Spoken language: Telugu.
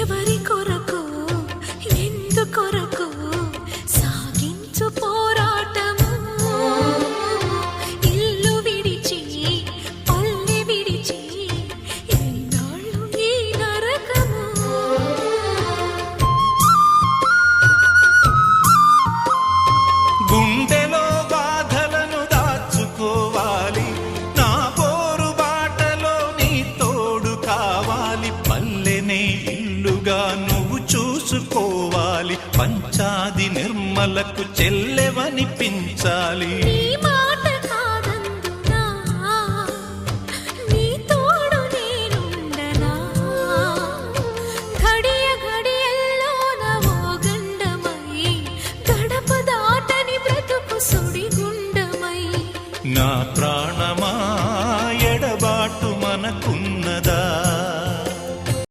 ఎవరి కొరకు ఎందుకొరకు సాగించు పోరాటము ఇల్లు విడిచి పల్లె విడిచి ఎన్నాళ్ళు ఈ నరకము గుండెలో బాధలను దాచుకోవాలి నా పోరు బాటలో నీ తోడు కావాలి పల్లెనే ఇల్లుగా నువ్వు చూసుకోవాలి పంచాది నిర్మలకు చెల్లెవనిపించాలి